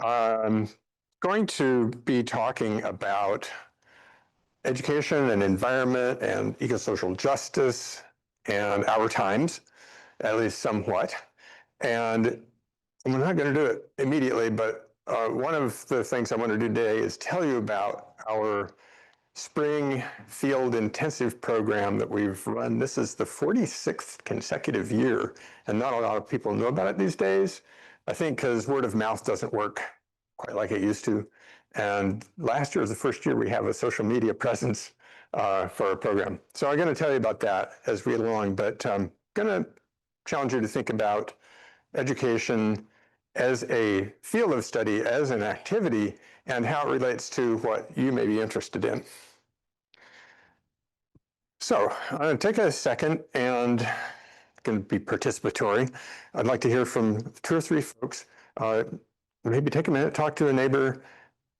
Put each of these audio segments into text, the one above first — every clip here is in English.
I'm going to be talking about education and environment and eco-social justice and our times, at least somewhat. And we're not going to do it immediately, but one of the things I want to do today is tell you about our spring field intensive program that we've run. This is the 46th consecutive year, and not a lot of people know about it these days. I think because word of mouth doesn't work quite like it used to. And last year was the first year we have a social media presence for our program. So I'm going to tell you about that as we go along, but I'm going to challenge you to think about education as a field of study, as an activity, and how it relates to what you may be interested in. So I'm going to take a second and it's going to be participatory. I'd like to hear from 2 or 3 folks. Maybe take a minute, talk to a neighbor.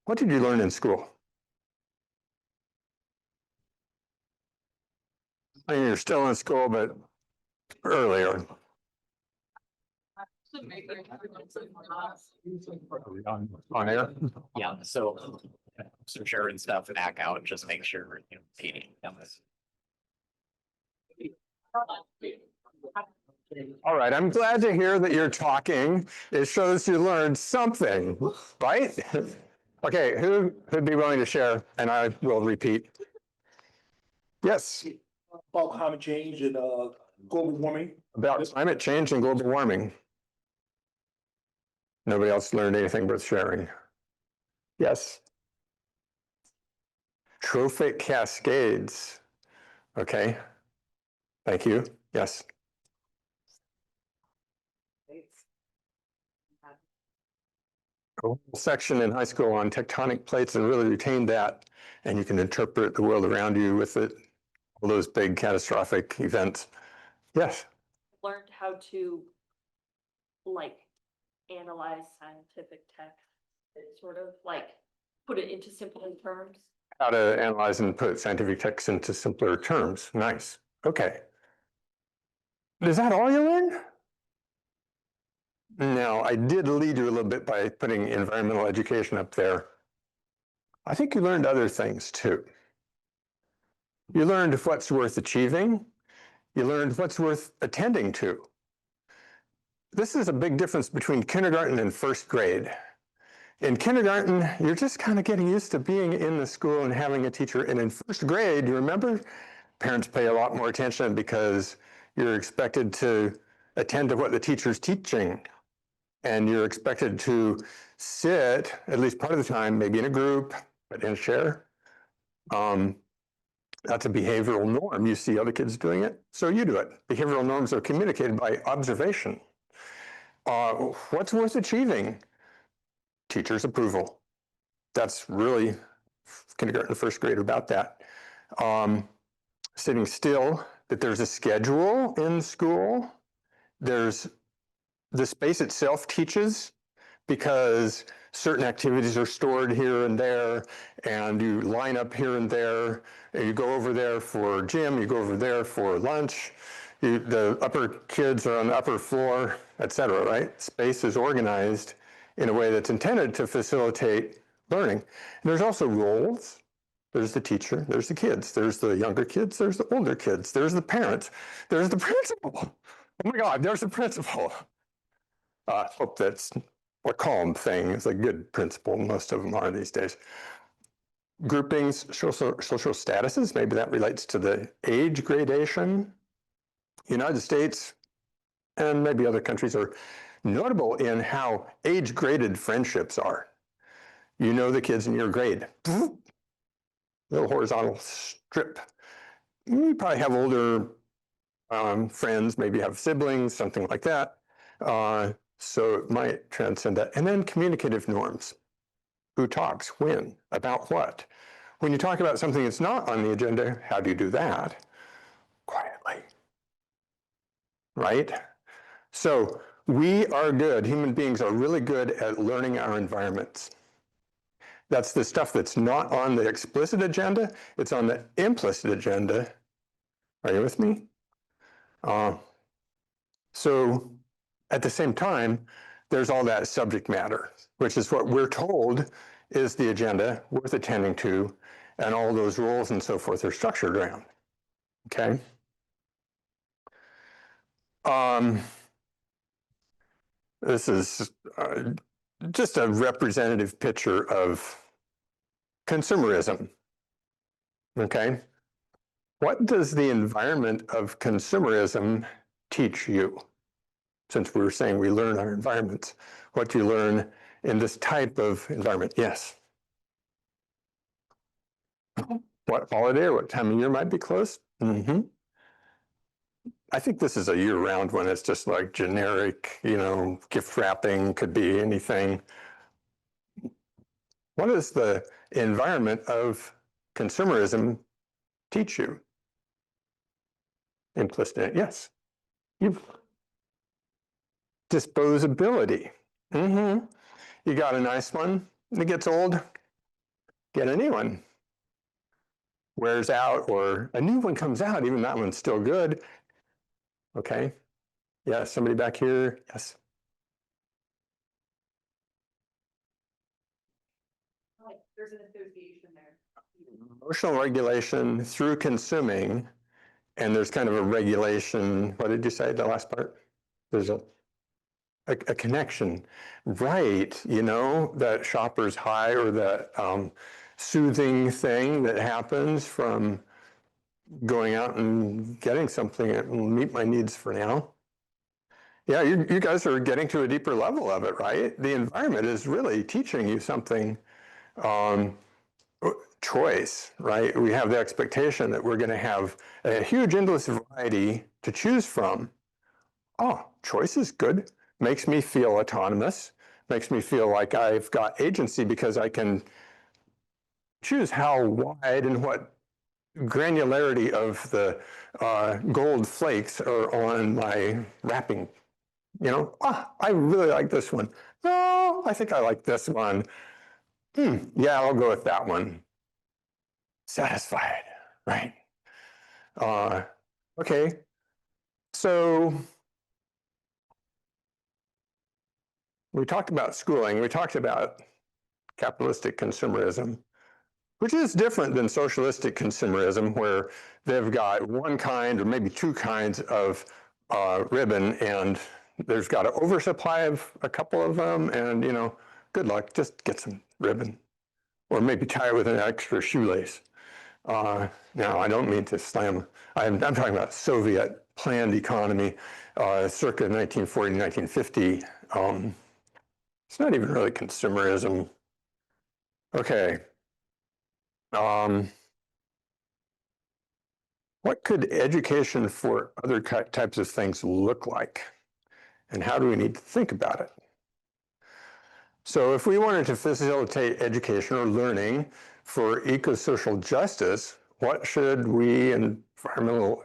What did you learn in school? I mean, you're still in school, but earlier. On air? Yeah, so sharing stuff back out, just make sure feeding them. All right, I'm glad to hear that you're talking. It shows you learned something, right? Okay, who'd be willing to share? And I will repeat. Yes. About climate change and global warming. About climate change and global warming. Nobody else learned anything worth sharing. Yes. Trophic cascades. Okay. Thank you. Yes. A whole section in high school on tectonic plates and really retained that. And you can interpret the world around you with it, all those big catastrophic events. Yes. Learned how to analyze scientific text and sort of put it into simpler terms. How to analyze and put scientific text into simpler terms. Nice. Okay. Is that all you learned? No, I did lead you a little bit by putting environmental education up there. I think you learned other things too. You learned what's worth achieving. You learned what's worth attending to. This is a big difference between kindergarten and first grade. In kindergarten, you're just kind of getting used to being in the school and having a teacher. And in first grade, you remember, parents pay a lot more attention because you're expected to attend to what the teacher's teaching. And you're expected to sit, at least part of the time, maybe in a group, but in a share. That's a behavioral norm. You see other kids doing it, so you do it. Behavioral norms are communicated by observation. What's worth achieving? Teacher's approval. That's really kindergarten, first grade about that. Sitting still, that there's a schedule in school. There's the space itself teaches because certain activities are stored here and there, and you line up here and there, and you go over there for gym, you go over there for lunch. The upper kids are on the upper floor, et cetera, right? Space is organized in a way that's intended to facilitate learning. And there's also roles. There's the teacher, there's the kids, there's the younger kids, there's the older kids, there's the parents, there's the principal. Oh my God, there's the principal. I hope that's a calm thing. It's a good principle. Most of them are these days. Groupings, social statuses, maybe that relates to the age gradation. United States and maybe other countries are notable in how age-graded friendships are. You know the kids in your grade. Little horizontal strip. You probably have older friends, maybe have siblings, something like that. So it might transcend that. And then communicative norms. Who talks, when, about what? When you talk about something that's not on the agenda, how do you do that? Quietly. Right? So we are good. Human beings are really good at learning our environments. That's the stuff that's not on the explicit agenda. It's on the implicit agenda. Are you with me? So at the same time, there's all that subject matter, which is what we're told is the agenda worth attending to, and all those rules and so forth are structured around. Okay. This is just a representative picture of consumerism. Okay. What does the environment of consumerism teach you? Since we were saying we learn our environments, what do you learn in this type of environment? Yes. What holiday or what time of year might be close? Mm-hmm. I think this is a year-round one. It's just like generic, gift wrapping, could be anything. What does the environment of consumerism teach you? Implicit, yes. Disposability. Mm-hmm. You got a nice one, it gets old, get a new one. Wears out, or a new one comes out, even that one's still good. Okay. Yeah, somebody back here. Yes. There's an association there. Emotional regulation through consuming, and there's kind of a regulation. What did you say, the last part? There's a connection, right? That shopper's high, or that soothing thing that happens from going out and getting something that will meet my needs for now. Yeah, you guys are getting to a deeper level of it, right? The environment is really teaching you something. Choice, right? We have the expectation that we're going to have a huge endless variety to choose from. Oh, choice is good. Makes me feel autonomous. Makes me feel like I've got agency because I can choose how wide and what granularity of the gold flakes are on my wrapping. I really like this one. No, I think I like this one. Yeah, I'll go with that one. Satisfied, right? Okay, so we talked about schooling, we talked about capitalistic consumerism, which is different than socialistic consumerism, where they've got one kind or maybe two kinds of ribbon, and there's got an oversupply of a couple of them, and good luck, just get some ribbon, or maybe tie it with an extra shoelace. Now, I don't mean to slam, I'm talking about Soviet planned economy, circa 1940, 1950. It's not even really consumerism. Okay. What could education for other types of things look like? And how do we need to think about it? So if we wanted to facilitate education or learning for eco-social justice, what should we environmental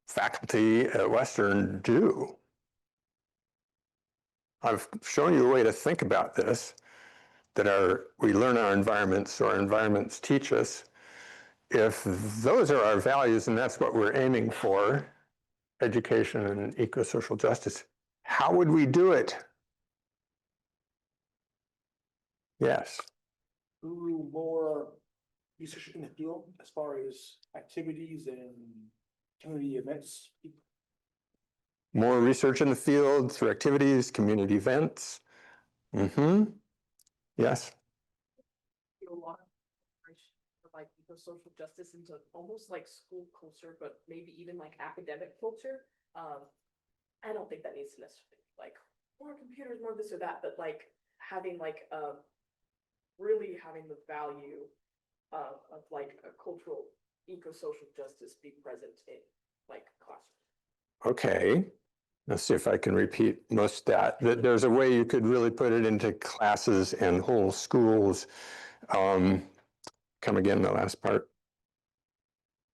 faculty at Western do? I've shown you a way to think about this, that we learn our environments, so our environments teach us. If those are our values and that's what we're aiming for, education and eco-social justice, how would we do it? Yes. Through more research in the field as far as activities and community events. More research in the field through activities, community events. Mm-hmm. Yes. A lot of like eco-social justice into almost like school culture, but maybe even like academic culture. I don't think that needs to necessarily be like more computers, more this or that, but like having like really having the value of like a cultural eco-social justice be present in like classrooms. Okay. Let's see if I can repeat most of that. There's a way you could really put it into classes and whole schools. Come again, the last part.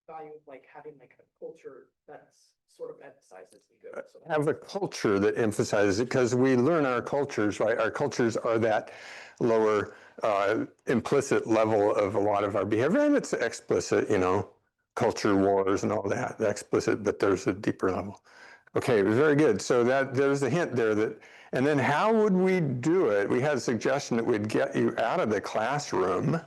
Value of like having like a culture that's sort of emphasizes ego. So Have a culture that emphasizes it, because we learn our cultures, right? Our cultures are that lower implicit level of a lot of our behavior, and it's explicit, culture wars and all that, explicit, but there's a deeper level. Okay, very good. So there's a hint there that, and then how would we do it? We had a suggestion that we'd get you out of the classroom.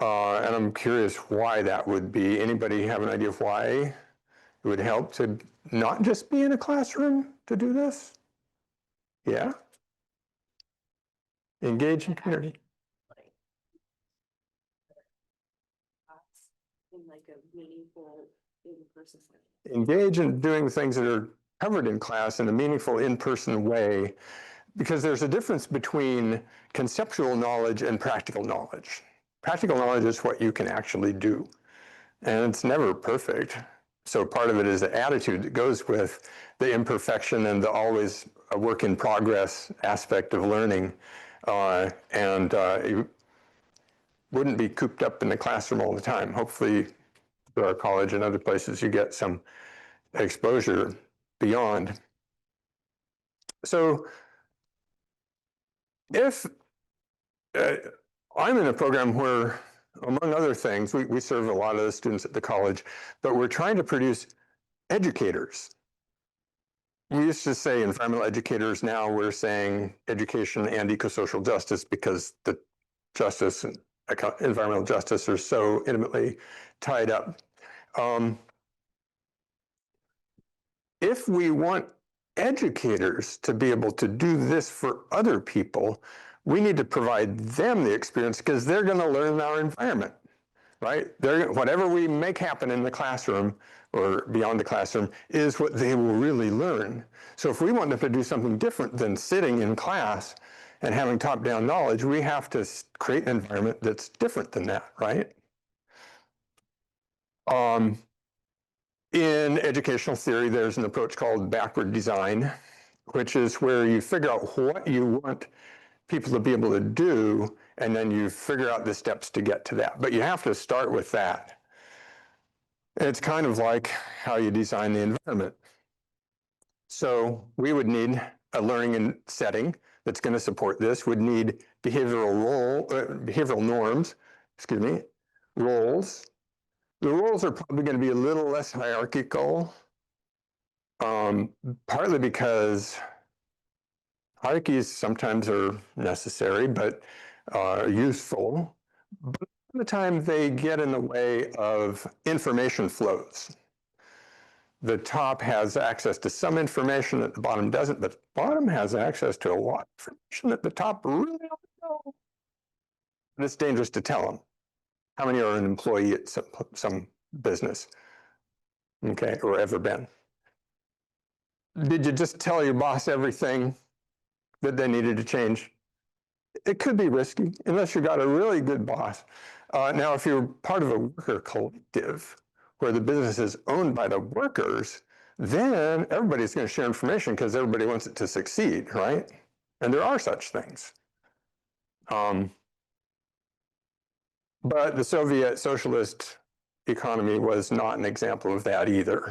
And I'm curious why that would be. Anybody have an idea of why it would help to not just be in a classroom to do this? Yeah? Engage in community. Like, in like a meaningful in-person setting. Engage in doing things that are covered in class in a meaningful in-person way, because there's a difference between conceptual knowledge and practical knowledge. Practical knowledge is what you can actually do, and it's never perfect. So part of it is the attitude that goes with the imperfection and the always a work in progress aspect of learning. You wouldn't be cooped up in the classroom all the time. Hopefully, through our college and other places, you get some exposure beyond. So if I'm in a program where, among other things, we serve a lot of the students at the college, but we're trying to produce educators. We used to say environmental educators. Now we're saying education and eco-social justice, because the justice and environmental justice are so intimately tied up. If we want educators to be able to do this for other people, we need to provide them the experience, because they're going to learn our environment, right? Whatever we make happen in the classroom or beyond the classroom is what they will really learn. So if we want them to do something different than sitting in class and having top-down knowledge, we have to create an environment that's different than that, right? In educational theory, there's an approach called backward design, which is where you figure out what you want people to be able to do, and then you figure out the steps to get to that. But you have to start with that. It's kind of like how you design the environment. So we would need a learning setting that's going to support this, would need behavioral norms, roles. The roles are probably going to be a little less hierarchical, partly because hierarchies sometimes are necessary, but useful. But by the time they get in the way of information flows. The top has access to some information that the bottom doesn't, but the bottom has access to a lot of information that the top really don't know. And it's dangerous to tell them. How many are an employee at some business? Okay, or ever been? Did you just tell your boss everything that they needed to change? It could be risky, unless you got a really good boss. Now, if you're part of a worker collective, where the business is owned by the workers, then everybody's going to share information because everybody wants it to succeed, right? And there are such things. But the Soviet socialist economy was not an example of that either.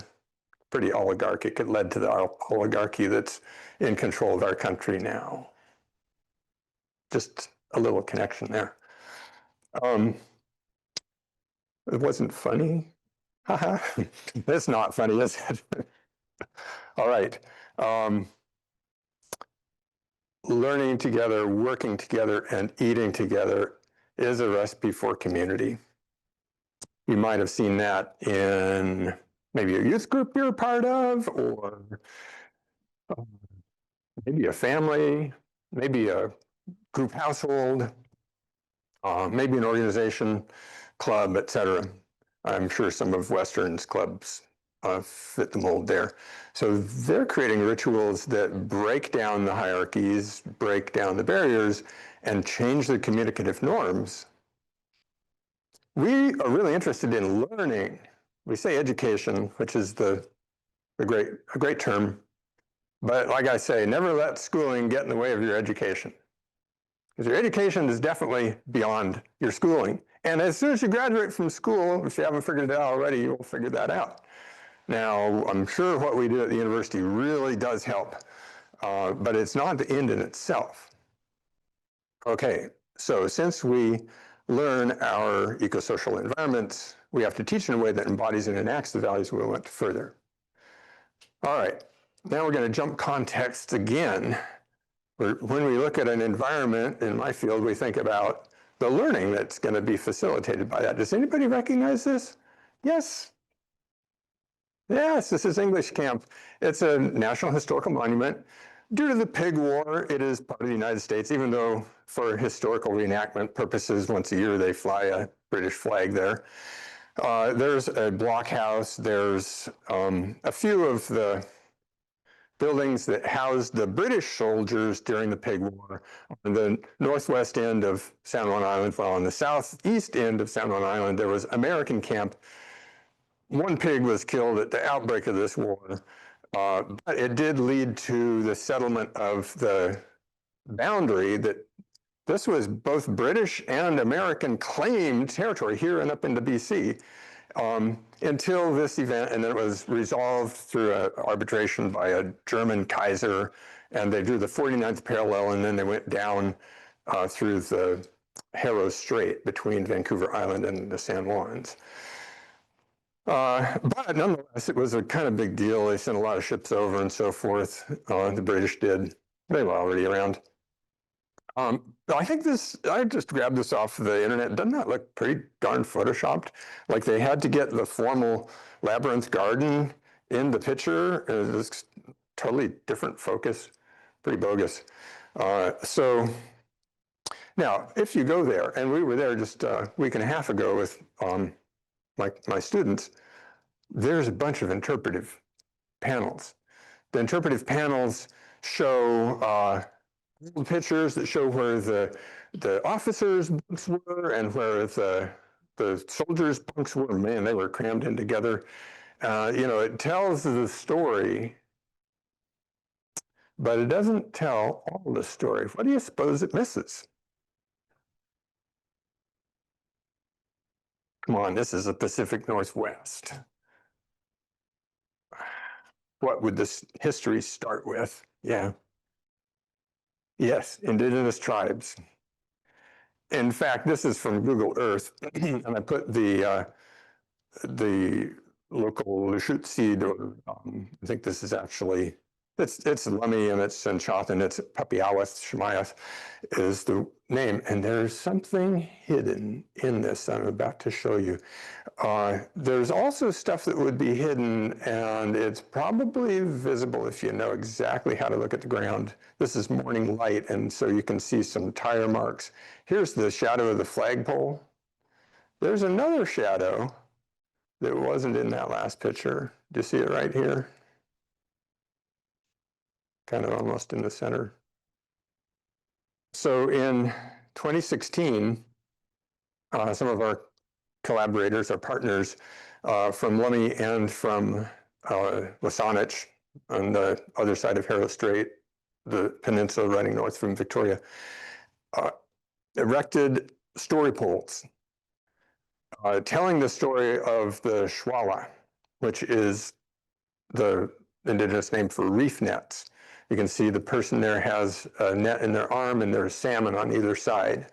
Pretty oligarchic. It led to the oligarchy that's in control of our country now. Just a little connection there. It wasn't funny. It's not funny, is it? All right. Learning together, working together, and eating together is a recipe for community. You might have seen that in maybe a youth group you're a part of, or maybe a family, maybe a group household, maybe an organization, club, etc. I'm sure some of Western's clubs fit the mold there. So they're creating rituals that break down the hierarchies, break down the barriers, and change the communicative norms. We are really interested in learning. We say education, which is a great term. But like I say, never let schooling get in the way of your education. Because your education is definitely beyond your schooling. And as soon as you graduate from school, if you haven't figured it out already, you will figure that out. Now, I'm sure what we do at the university really does help, but it's not the end in itself. Okay, so since we learn our eco-social environments, we have to teach in a way that embodies and enacts the values we want to further. All right, now we're going to jump context again. When we look at an environment in my field, we think about the learning that's going to be facilitated by that. Does anybody recognize this? Yes. Yes, this is English Camp. It's a National Historical Monument. Due to the Pig War, it is part of the United States, even though for historical reenactment purposes, once a year they fly a British flag there. There's a blockhouse. There's a few of the buildings that housed the British soldiers during the Pig War on the northwest end of San Juan Island. Well, on the southeast end of San Juan Island, there was American camp. One pig was killed at the outbreak of this war, but it did lead to the settlement of the boundary that this was both British and American claimed territory here and up into BC. Until this event, and then it was resolved through an arbitration by a German Kaiser, and they drew the 49th parallel, and then they went down through the Haro Strait between Vancouver Island and the San Juans. But nonetheless, it was a kind of big deal. They sent a lot of ships over and so forth. The British did. They were already around. I think I just grabbed this off the internet. Doesn't that look pretty darn photoshopped? Like they had to get the formal labyrinth garden in the picture. It was totally different focus, pretty bogus. So now, if you go there, and we were there just a week and a half ago with my students, there's a bunch of interpretive panels. The interpretive panels show pictures that show where the officers' bunks were and where the soldiers' bunks were. Man, they were crammed in together. It tells the story, but it doesn't tell all the story. What do you suppose it misses? Come on, this is the Pacific Northwest. What would this history start with? Yeah. Yes, indigenous tribes. In fact, this is from Google Earth, and I put the local Lushootseed, or I think this is actually, it's Lummi and it's Enchanthan, it's Papiawath, Shemayath is the name, and there's something hidden in this I'm about to show you. There's also stuff that would be hidden, and it's probably visible if you know exactly how to look at the ground. This is morning light, and so you can see some tire marks. Here's the shadow of the flagpole. There's another shadow that wasn't in that last picture. Do you see it right here? Kind of almost in the center. So in 2016, some of our collaborators, our partners from Lummi and from Wasanich on the other side of Haro Strait, the peninsula running north from Victoria, erected story poles telling the story of the Shwala, which is the indigenous name for reef nets. You can see the person there has a net in their arm and there's salmon on either side.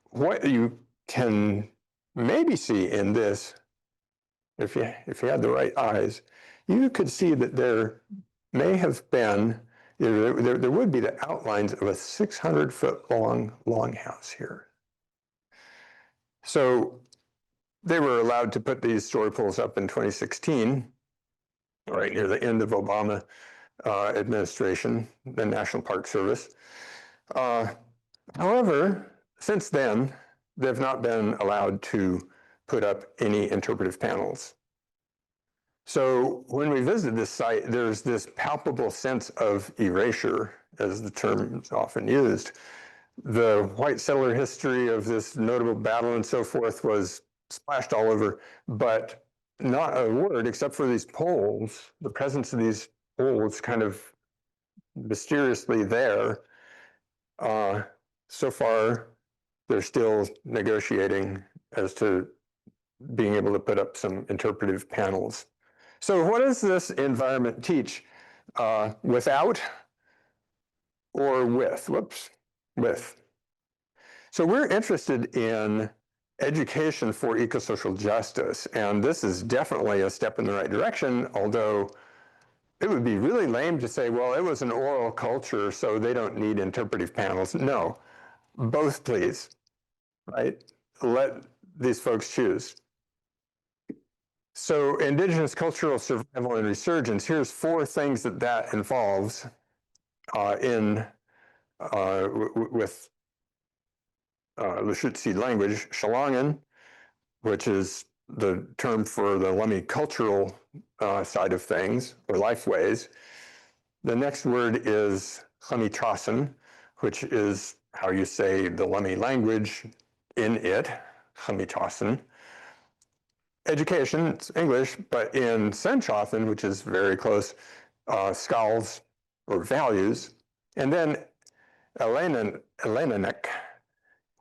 What you can maybe see in this, if you had the right eyes, you could see that there may have been, there would be the outlines of a 600-foot long longhouse here. So they were allowed to put these story poles up in 2016, right near the end of Obama administration, the National Park Service. However, since then, they've not been allowed to put up any interpretive panels. So when we visited this site, there's this palpable sense of erasure, as the term is often used. The white settler history of this notable battle and so forth was splashed all over, but not a word except for these poles, the presence of these poles kind of mysteriously there. So far, they're still negotiating as to being able to put up some interpretive panels. So what does this environment teach? Without or with? Whoops, with. So we're interested in education for ecosocial justice. And this is definitely a step in the right direction, although it would be really lame to say, well, it was an oral culture, so they don't need interpretive panels. No, both please, right? Let these folks choose. So indigenous cultural survival and resurgence, here's 4 things that involves with Lushootseed language, Shalangan, which is the term for the Lummi cultural side of things, or lifeways. The next word is Chamitrasan, which is how you say the Lummi language in it, Chamitrasan. Education, it's English, but in Senchothan, which is very close, skulls or values. And then Elenanek,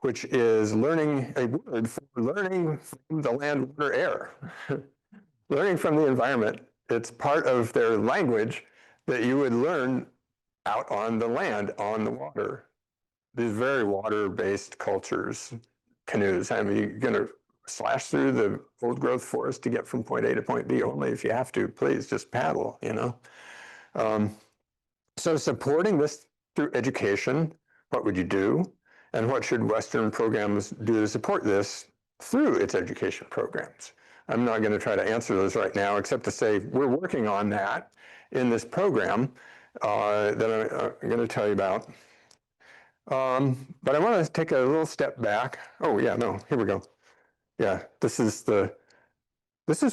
which is learning, a word for learning from the land, water, air. Learning from the environment. It's part of their language that you would learn out on the land, on the water. These very water-based cultures, canoes. I mean, you're going to slash through the old growth forest to get from point A to point B only if you have to. Please just paddle, you know. So supporting this through education, what would you do? And what should Western programs do to support this through its education programs? I'm not going to try to answer those right now, except to say we're working on that in this program that I'm going to tell you about. But I want to take a little step back. Oh yeah, no, here we go. Yeah, this is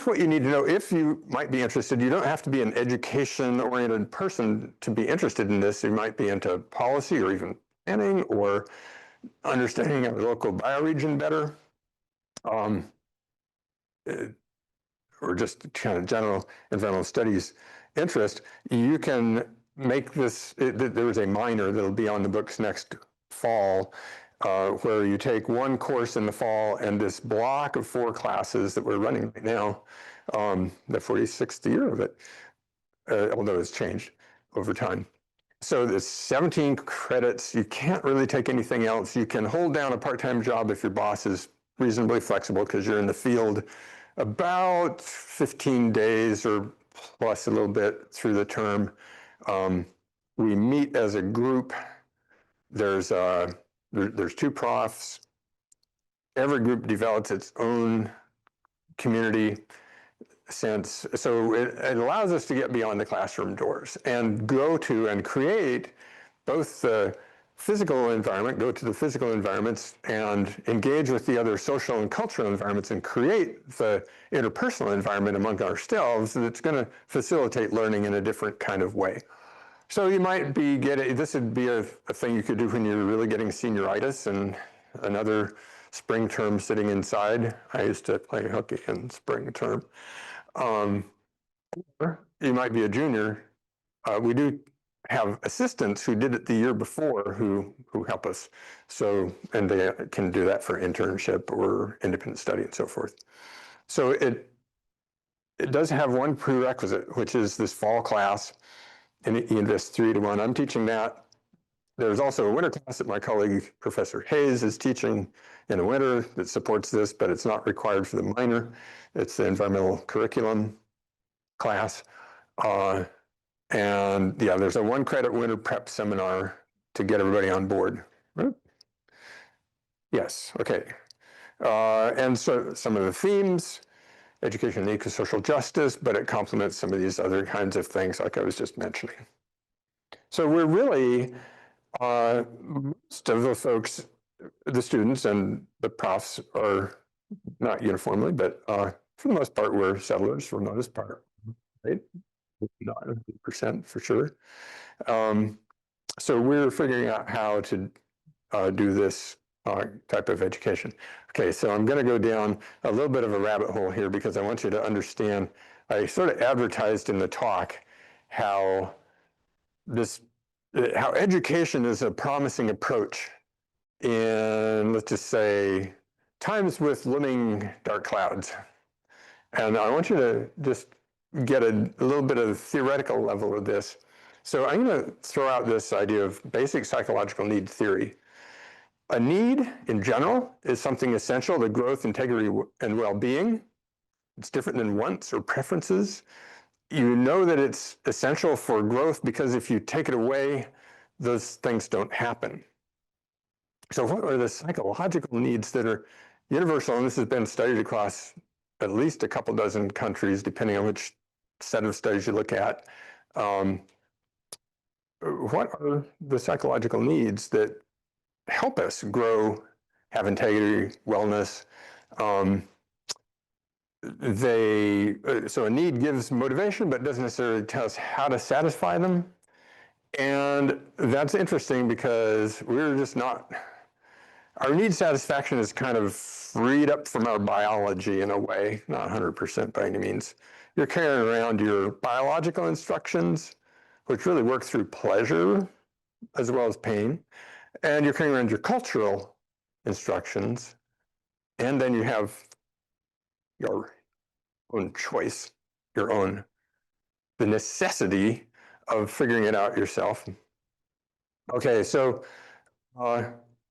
what you need to know if you might be interested. You don't have to be an education-oriented person to be interested in this. You might be into policy or even planning or understanding a local bioregion better, or just kind of general environmental studies interest. You can make this, there is a minor that'll be on the books next fall, where you take one course in the fall and this block of 4 classes that we're running right now, the 46th year of it, although it's changed over time. So there's 17 credits. You can't really take anything else. You can hold down a part-time job if your boss is reasonably flexible because you're in the field about 15 days or plus a little bit through the term. We meet as a group. There's 2 profs. Every group develops its own community sense. So it allows us to get beyond the classroom doors and go to and create both the physical environment, go to the physical environments and engage with the other social and cultural environments and create the interpersonal environment among ourselves that's going to facilitate learning in a different kind of way. So you might be this would be a thing you could do when you're really getting senioritis and another spring term sitting inside. I used to play hooky in spring term. Or you might be a junior. We do have assistants who did it the year before who help us. So, and they can do that for internship or independent study and so forth. So it does have one prerequisite, which is this fall class, and you invest 3 to 1. I'm teaching that. There's also a winter class that my colleague, Professor Hayes, is teaching in the winter that supports this, but it's not required for the minor. It's the environmental curriculum class. And yeah, there's a 1 credit winter prep seminar to get everybody on board. Right? Yes, okay. And so some of the themes, education and ecosocial justice, but it complements some of these other kinds of things like I was just mentioning. So we're really, most of the folks, the students and the profs are not uniformly, but for the most part, we're settlers for the most part, right? Not 100% for sure. So we're figuring out how to do this type of education. Okay, so I'm going to go down a little bit of a rabbit hole here because I want you to understand. I sort of advertised in the talk how how education is a promising approach in, let's just say, times with looming dark clouds. And I want you to just get a little bit of the theoretical level of this. So I'm going to throw out this idea of basic psychological need theory. A need in general is something essential to growth, integrity, and well-being. It's different than wants or preferences. You know that it's essential for growth because if you take it away, those things don't happen. So what are the psychological needs that are universal? And this has been studied across at least a couple dozen countries, depending on which set of studies you look at. What are the psychological needs that help us grow, have integrity, wellness? So a need gives motivation, but doesn't necessarily tell us how to satisfy them. And that's interesting because we're just not, our need satisfaction is kind of freed up from our biology in a way, not 100% by any means. You're carrying around your biological instructions, which really work through pleasure as well as pain. And you're carrying around your cultural instructions. And then you have your own choice, the necessity of figuring it out yourself. Okay, so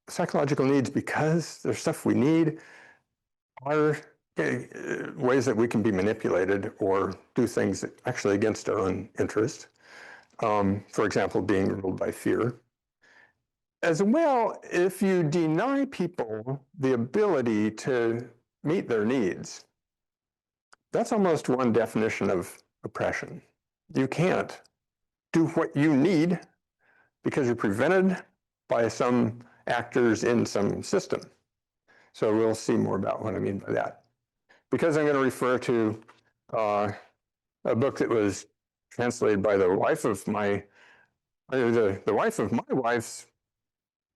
psychological needs, because there's stuff we need, are ways that we can be manipulated or do things actually against our own interest. For example, being ruled by fear. As well, if you deny people the ability to meet their needs, that's almost one definition of oppression. You can't do what you need because you're prevented by some actors in some system. So we'll see more about what I mean by that. Because I'm going to refer to a book that was translated by the wife of my wife's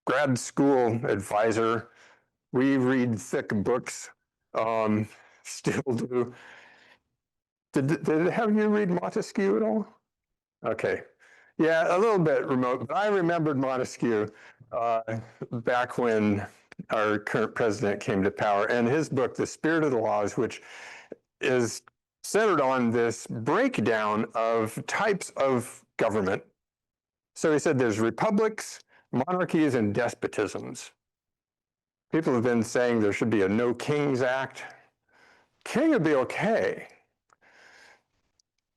grad school advisor. We read thick books, still do. Did it have you read Montesquieu at all? Okay. Yeah, a little bit remote, but I remembered Montesquieu back when our current president came to power, and his book, The Spirit of the Laws, which is centered on this breakdown of types of government. So he said there's republics, monarchies, and despotisms. People have been saying there should be a No Kings Act. King would be okay.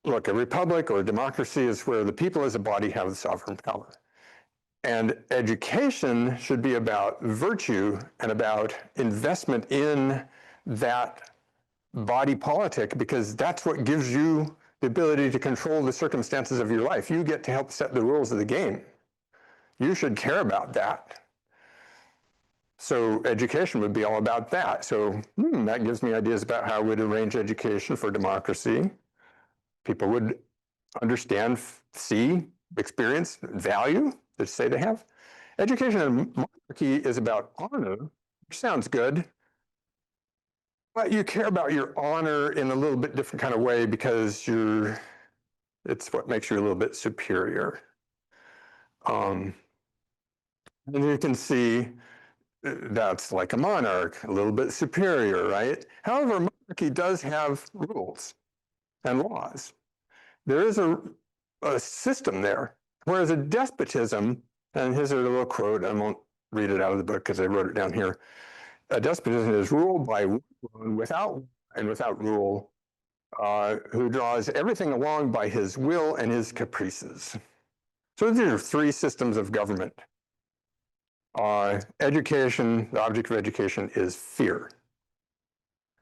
Look, a republic or a democracy is where the people as a body have the sovereign power. And education should be about virtue and about investment in that body politic, because that's what gives you the ability to control the circumstances of your life. You get to help set the rules of the game. You should care about that. So education would be all about that. So that gives me ideas about how we'd arrange education for democracy. People would understand, see, experience, value that say they have. Education in monarchy is about honor, which sounds good, but you care about your honor in a little bit different kind of way because it's what makes you a little bit superior. And you can see that's like a monarch, a little bit superior, right? However, monarchy does have rules and laws. There is a system there, whereas a despotism, and here's a little quote, I won't read it out of the book because I wrote it down here. A despotism is ruled by one without rule, who draws everything along by his will and his caprices. So these are three systems of government. Education, the object of education is fear.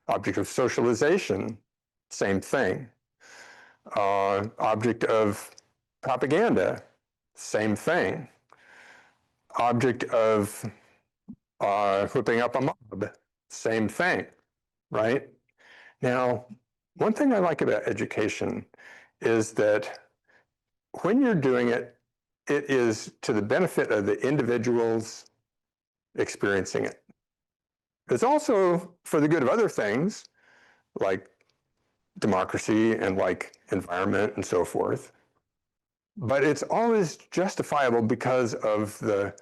Object of socialization, same thing. Object of propaganda, same thing. Object of whipping up a mob, same thing, right? Now, one thing I like about education is that when you're doing it, it is to the benefit of the individuals experiencing it. It's also for the good of other things, like democracy and like environment and so forth. But it's always justifiable because of the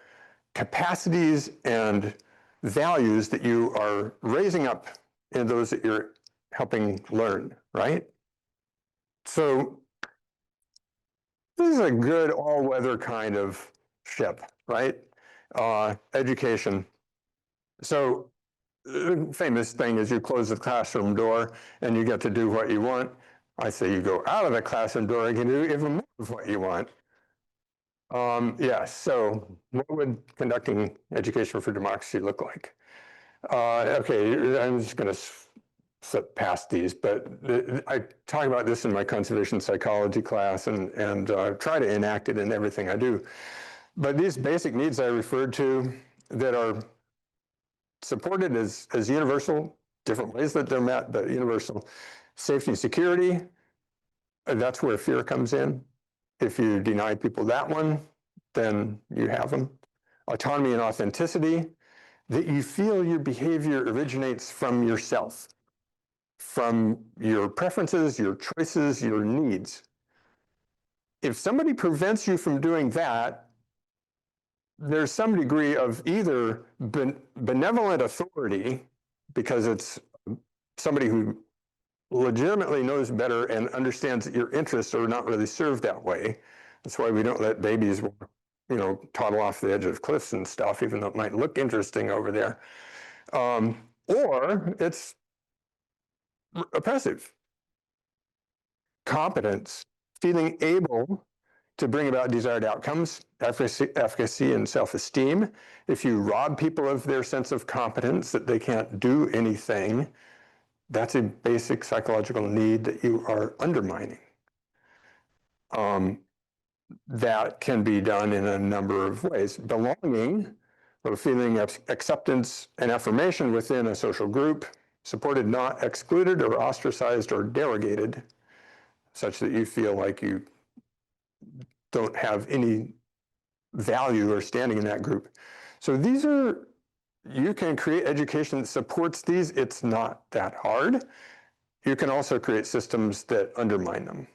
capacities and values that you are raising up in those that you're helping learn, right? So this is a good all-weather kind of ship, right? Education. So the famous thing is you close the classroom door and you get to do what you want. I say you go out of the classroom door and you do even more of what you want. Yes, so what would conducting education for democracy look like? Okay, I'm just going to slip past these, but I talk about this in my conservation psychology class and try to enact it in everything I do. But these basic needs I referred to that are supported as universal, different ways that they're met, but universal. Safety and security, that's where fear comes in. If you deny people that one, then you have them. Autonomy and authenticity, that you feel your behavior originates from yourself, from your preferences, your choices, your needs. If somebody prevents you from doing that, there's some degree of either benevolent authority, because it's somebody who legitimately knows better and understands that your interests are not really served that way. That's why we don't let babies, toddle off the edge of cliffs and stuff, even though it might look interesting over there. Or it's oppressive. Competence, feeling able to bring about desired outcomes, efficacy and self-esteem. If you rob people of their sense of competence, that they can't do anything, that's a basic psychological need that you are undermining. That can be done in a number of ways. Belonging, or feeling of acceptance and affirmation within a social group, supported, not excluded or ostracized or derogated, such that you feel like you don't have any value or standing in that group. So these are, you can create education that supports these. It's not that hard. You can also create systems that undermine them.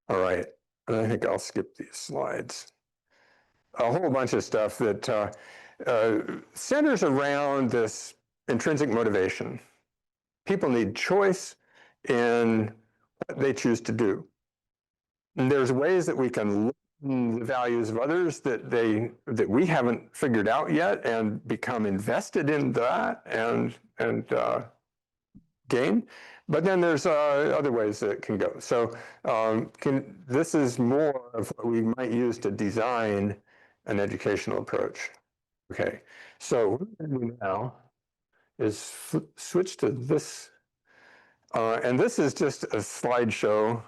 All right, and I think I'll skip these slides. A whole bunch of stuff that centers around this intrinsic motivation. People need choice in what they choose to do. And there's ways that we can learn the values of others that we haven't figured out yet and become invested in that and gain. But then there's other ways that it can go. So this is more of what we might use to design an educational approach. Okay, so what we're going to do now is switch to this. And this is just a slideshow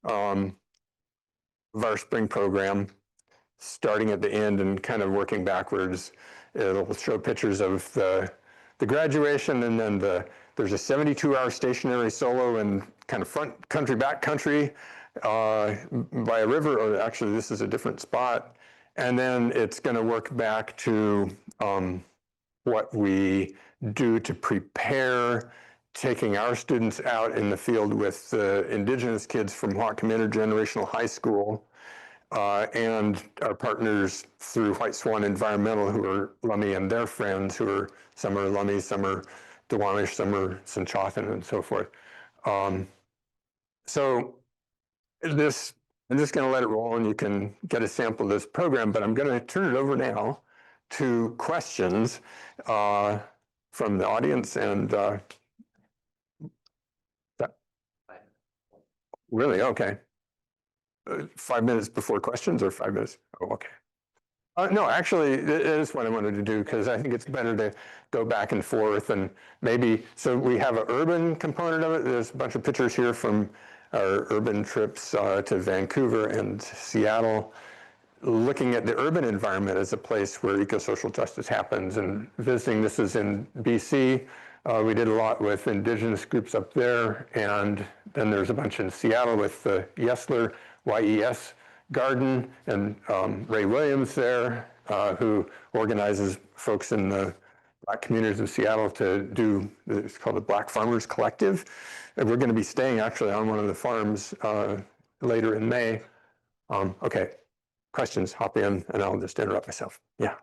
of our spring program, starting at the end and kind of working backwards. It'll show pictures of the graduation, and then there's a 72-hour stationary solo in kind of front country, back country by a river, or actually this is a different spot. And then it's going to work back to what we do to prepare taking our students out in the field with Indigenous kids from Whatcom Intergenerational High School and our partners through White Swan Environmental, who are Lummi, and their friends, who are, some are Lummi, some are Duwamish, some are Sinchothan, and so forth. So this, I'm just going to let it roll and you can get a sample of this program, but I'm going to turn it over now to questions from the audience. And really, okay. 5 minutes before questions, or 5 minutes? Oh, okay. No, actually, it is what I wanted to do, because I think it's better to go back and forth, and maybe, so we have an urban component of it. There's a bunch of pictures here from our urban trips to Vancouver and Seattle, looking at the urban environment as a place where eco-social justice happens, and visiting. This is in BC. We did a lot with Indigenous groups up there, and then there's a bunch in Seattle with the Yesler, YES Garden, and Ray Williams there, who organizes folks in the Black communities of Seattle to do, it's called the Black Farmers Collective. And we're going to be staying actually on one of the farms later in May. Okay, questions, hop in, and I'll just interrupt myself. Yeah.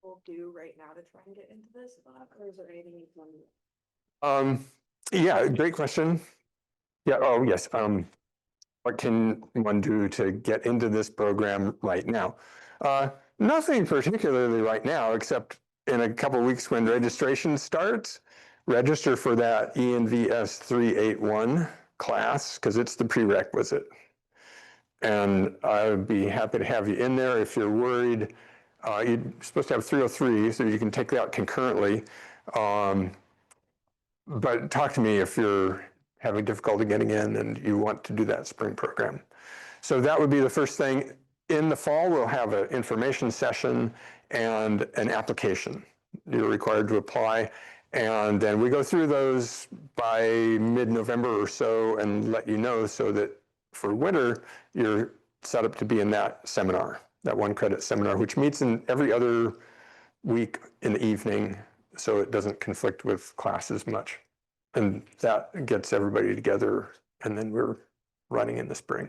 We'll do right now to try and get into this, or is there anything you want to? Yeah, great question. Yeah, oh yes. what can one do to get into this program right now? Nothing particularly right now, except in a couple of weeks when registration starts, register for that ENVS 381 class because it's the prerequisite. And I would be happy to have you in there if you're worried. You're supposed to have 303, so you can take that concurrently. But talk to me if you're having difficulty getting in and you want to do that spring program. So that would be the first thing. In the fall, we'll have an information session and an application. You're required to apply. And then we go through those by mid-November or so and let you know so that for winter, you're set up to be in that seminar, that 1-credit seminar, which meets in every other week in the evening, so it doesn't conflict with classes much. And that gets everybody together, and then we're running in the spring.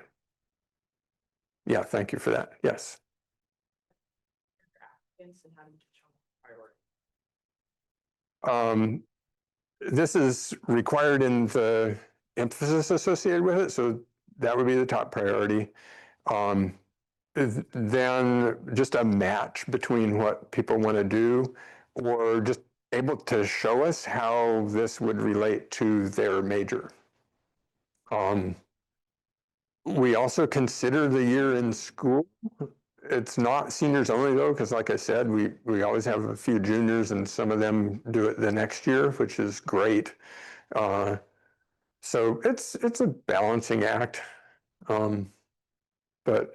Yeah, thank you for that. Yes. And how do you determine priority? This is required in the emphasis associated with it, so that would be the top priority. Then just a match between what people want to do, or just able to show us how this would relate to their major. We also consider the year in school. It's not seniors only though, because like I said, we always have a few juniors and some of them do it the next year, which is great. So it's a balancing act. But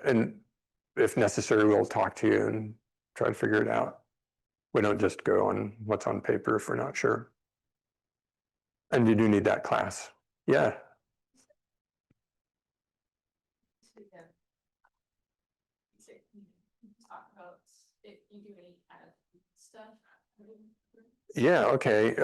if necessary, we'll talk to you and try to figure it out. We don't just go on what's on paper if we're not sure. And you do need that class. Yeah. Talk about if you do any kind of stuff. Yeah, okay.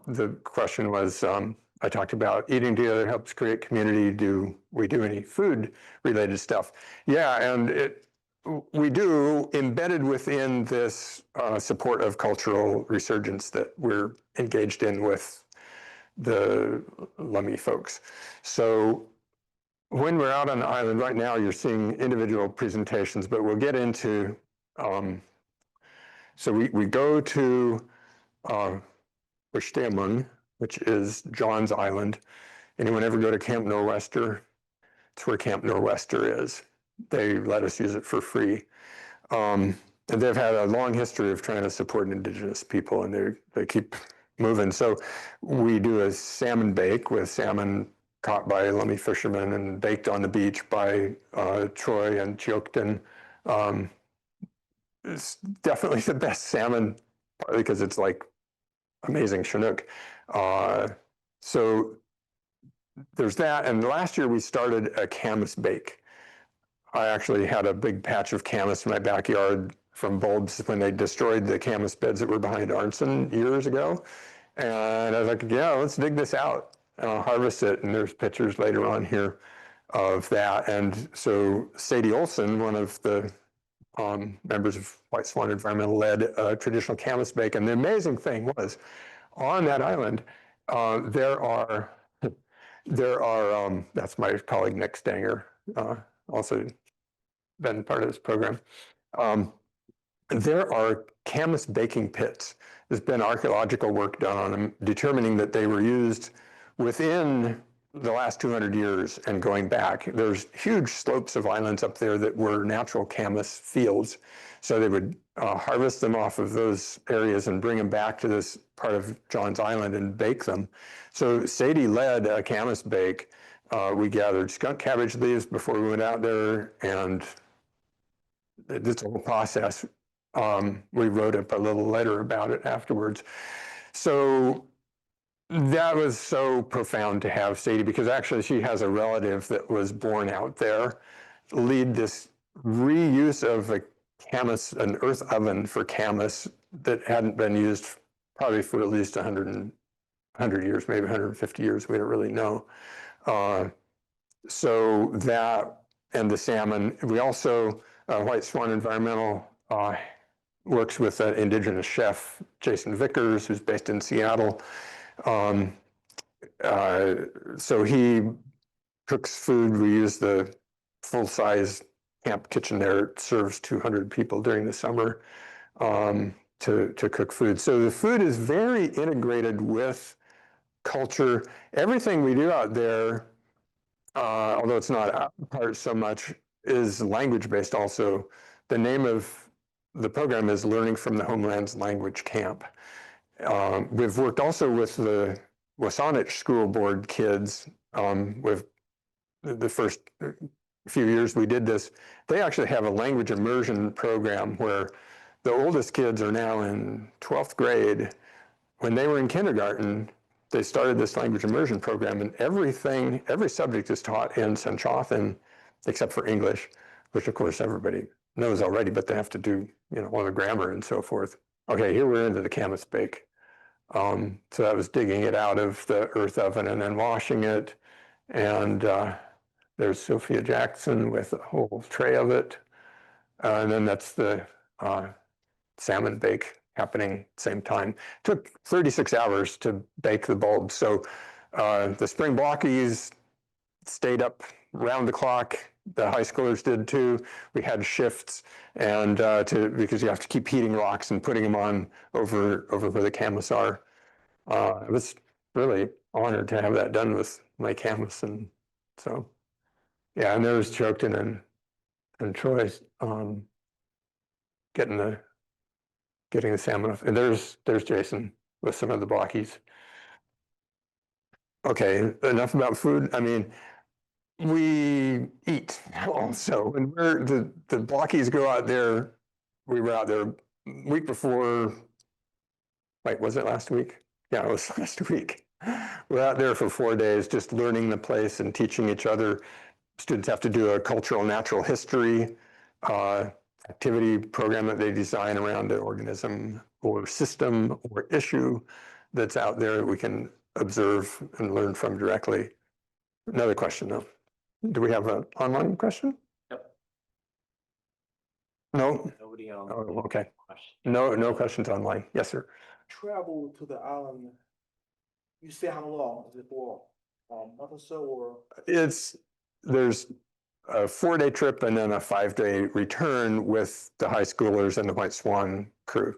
The question was, I talked about eating together helps create community. Do we do any food related stuff? Yeah, and we do, embedded within this support of cultural resurgence that we're engaged in with the Lummi folks. So when we're out on the island right now, you're seeing individual presentations, but we'll get into, so we go to Wishteamung, which is John's Island. Anyone ever go to Camp Nor'Wester? It's where Camp Nor'Wester is. They let us use it for free. And they've had a long history of trying to support Indigenous people, and they keep moving. So we do a salmon bake with salmon caught by Lummi fishermen and baked on the beach by Troy and Chiokton. It's definitely the best salmon, partly because it's like amazing Chinook. So there's that. And last year we started a camas bake. I actually had a big patch of camas in my backyard from bulbs when they destroyed the camas beds that were behind Arnson years ago. And I was like, yeah, let's dig this out and I'll harvest it. And there's pictures later on here of that. And so Sadie Olson, one of the members of White Swan Environmental, led a traditional camas bake. And the amazing thing was, on that island, there are, that's my colleague Nick Stanger, also been part of this program. There are camas baking pits. There's been archaeological work done on them, determining that they were used within the last 200 years and going back. There's huge slopes of islands up there that were natural camas fields. So they would harvest them off of those areas and bring them back to this part of John's Island and bake them. So Sadie led a camas bake. We gathered skunk cabbage leaves before we went out there, and this whole process. We wrote up a little letter about it afterwards. So that was so profound to have Sadie, because actually she has a relative that was born out there, lead this reuse of a camas, an earth oven for camas that hadn't been used probably for at least 100 years, maybe 150 years. We don't really know. So that and the salmon. We also, White Swan Environmental works with an Indigenous chef, Jason Vickers, who's based in Seattle. So he cooks food. We use the full-size camp kitchen there. It serves 200 people during the summer to cook food. So the food is very integrated with culture. Everything we do out there, although it's not a part so much, is language-based also. The name of the program is Learning from the Homeland's Language Camp. We've worked also with the Wasatch School Board kids. With the first few years we did this, they actually have a language immersion program where the oldest kids are now in 12th grade. When they were in kindergarten, they started this language immersion program, and every subject is taught in Sanchothan, except for English, which of course everybody knows already, but they have to do, all the grammar and so forth. Okay, here we're into the camas bake. So that was digging it out of the earth oven and then washing it. And there's Sophia Jackson with a whole tray of it. And then that's the salmon bake happening at the same time. Took 36 hours to bake the bulbs. So the spring blockies stayed up round the clock. The high schoolers did too. We had shifts, and because you have to keep heating rocks and putting them on over where the camas are. I was really honored to have that done with my camas, and so yeah. And there's Chokton and Troy's getting the salmon off. And there's Jason with some of the blockies. Okay, enough about food. I mean, we eat also. When the blockies go out there, we were out there week before. Wait, was it last week? Yeah, it was last week. We're out there for 4 days, just learning the place and teaching each other. Students have to do a cultural natural history activity program that they design around an organism or system or issue that's out there that we can observe and learn from directly. Another question though. Do we have an online question? Yep. No? Nobody on. Oh, okay. Question. No questions online. Yes, sir. Travel to the island, you say how long? Is it for a month or so, or? There's a 4-day trip and then a 5-day return with the high schoolers and the White Swan crew.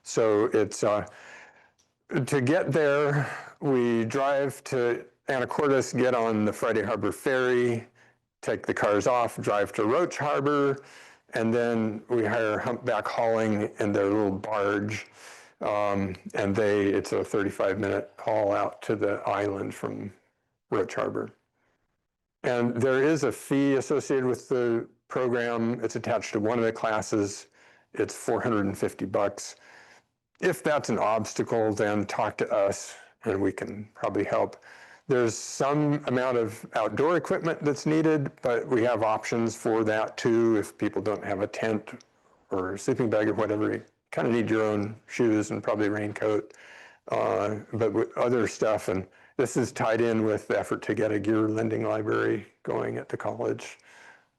So it's to get there, we drive to Anacortes, get on the Friday Harbor Ferry, take the cars off, drive to Roach Harbor, and then we hire Humpback Hauling in their little barge. And it's a 35-minute haul out to the island from Roach Harbor. And there is a fee associated with the program. It's attached to one of the classes. It's $450. If that's an obstacle, then talk to us and we can probably help. There's some amount of outdoor equipment that's needed, but we have options for that too. If people don't have a tent or a sleeping bag or whatever, you kind of need your own shoes and probably a raincoat, but with other stuff. And this is tied in with the effort to get a gear lending library going at the college,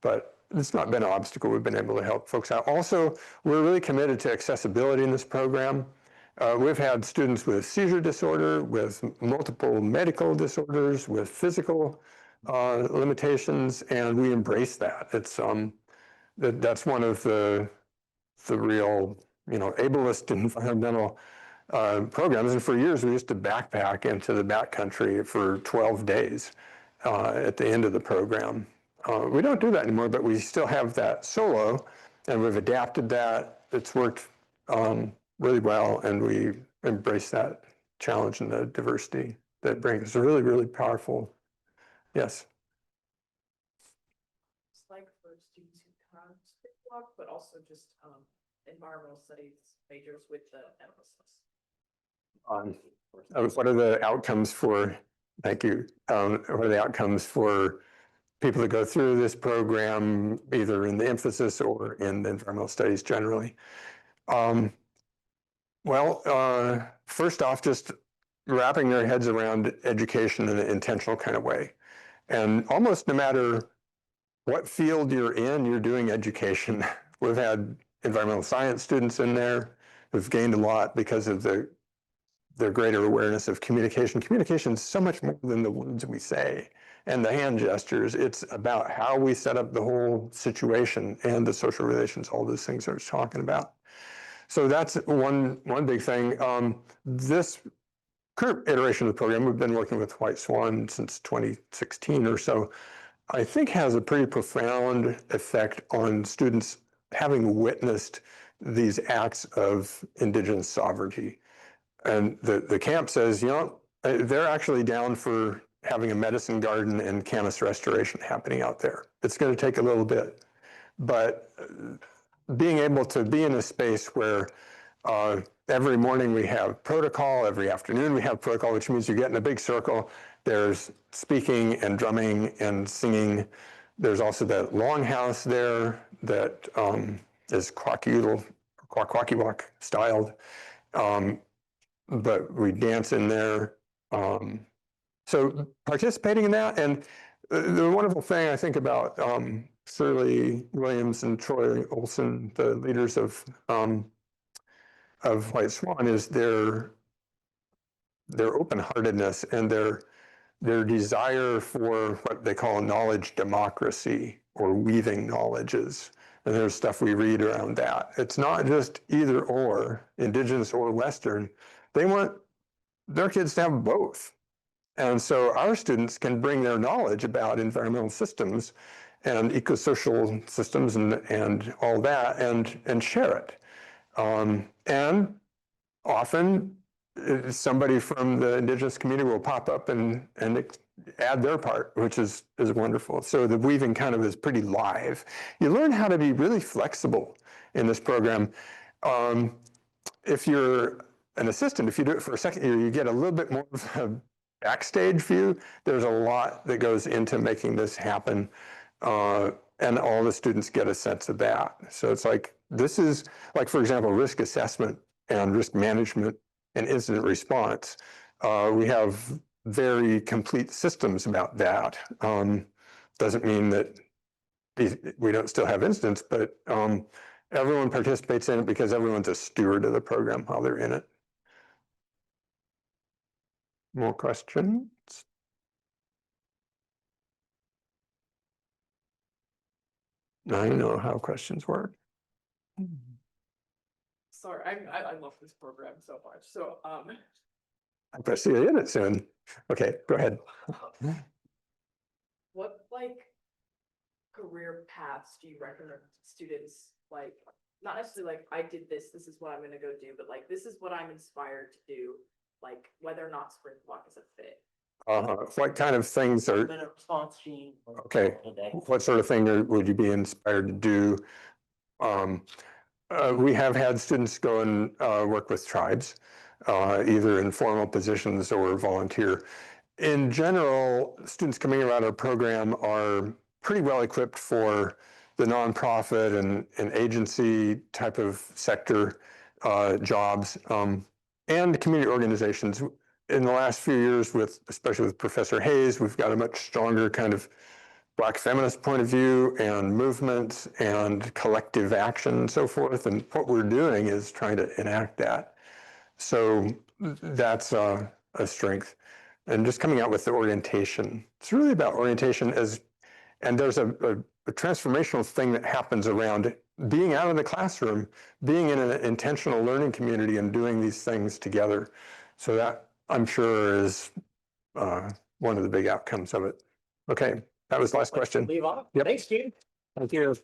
but it's not been an obstacle. We've been able to help folks out. Also, we're really committed to accessibility in this program. We've had students with seizure disorder, with multiple medical disorders, with physical limitations, and we embrace that. It's that's one of the real, ableist environmental programs. And for years, we used to backpack into the backcountry for 12 days at the end of the program. We don't do that anymore, but we still have that solo, and we've adapted that. It's worked really well, and we embrace that challenge and the diversity that it brings. It's really, really powerful. Yes. It's like for students who can't walk, but also just environmental studies majors with the emphasis. What are the outcomes for, thank you, what are the outcomes for people that go through this program, either in the emphasis or in the environmental studies generally? First off, just wrapping their heads around education in an intentional kind of way. And almost no matter what field you're in, you're doing education. We've had environmental science students in there who've gained a lot because of the their greater awareness of communication. Communication is so much more than the words we say and the hand gestures. It's about how we set up the whole situation and the social relations, all those things I was talking about. So that's one big thing. This current iteration of the program, we've been working with White Swan since 2016 or so, I think has a pretty profound effect on students having witnessed these acts of indigenous sovereignty. And the camp says, you know, they're actually down for having a medicine garden and camas restoration happening out there. It's going to take a little bit, but being able to be in a space where every morning we have protocol, every afternoon we have protocol, which means you get in a big circle. There's speaking and drumming and singing. There's also that longhouse there that is Kwakiwak styled. But we dance in there. So participating in that, and the wonderful thing I think about Shirley Williams and Troy Olson, the leaders of White Swan, is their open-heartedness and their desire for what they call knowledge democracy or weaving knowledges. And there's stuff we read around that. It's not just either or, Indigenous or Western. They want their kids to have both. And so our students can bring their knowledge about environmental systems and ecosocial systems and all that and share it. And often somebody from the Indigenous community will pop up and add their part, which is wonderful. So the weaving kind of is pretty live. You learn how to be really flexible in this program. If you're an assistant, if you do it for a second year, you get a little bit more of a backstage view. There's a lot that goes into making this happen. And all the students get a sense of that. So it's like, this is like, for example, risk assessment and risk management and incident response. We have very complete systems about that. Doesn't mean that we don't still have incidents, but everyone participates in it because everyone's a steward of the program while they're in it. More questions? I know how questions work. Sorry, I love this program so much, so, I bet see you in it soon. Okay, go ahead. what like career paths do you recommend students, like, not necessarily like, I did this is what I'm gonna go do, but like, this is what I'm inspired to do, like, whether or not spring walk is a fit? What kind of things are, Minute response gene. okay, what sort of thing would you be inspired to do? We have had students go and work with tribes, either in formal positions or volunteer. In general, students coming around our program are pretty well equipped for the nonprofit and agency type of sector jobs and community organizations. In the last few years, especially with Professor Hayes, we've got a much stronger kind of Black feminist point of view and movements and collective action and so forth. And what we're doing is trying to enact that. So that's a strength. And just coming out with the orientation. It's really about orientation and there's a transformational thing that happens around being out of the classroom, being in an intentional learning community and doing these things together. So that, I'm sure, is one of the big outcomes of it. Okay, that was the last question. Leave off. Yep. Thanks, Gene. Thank you.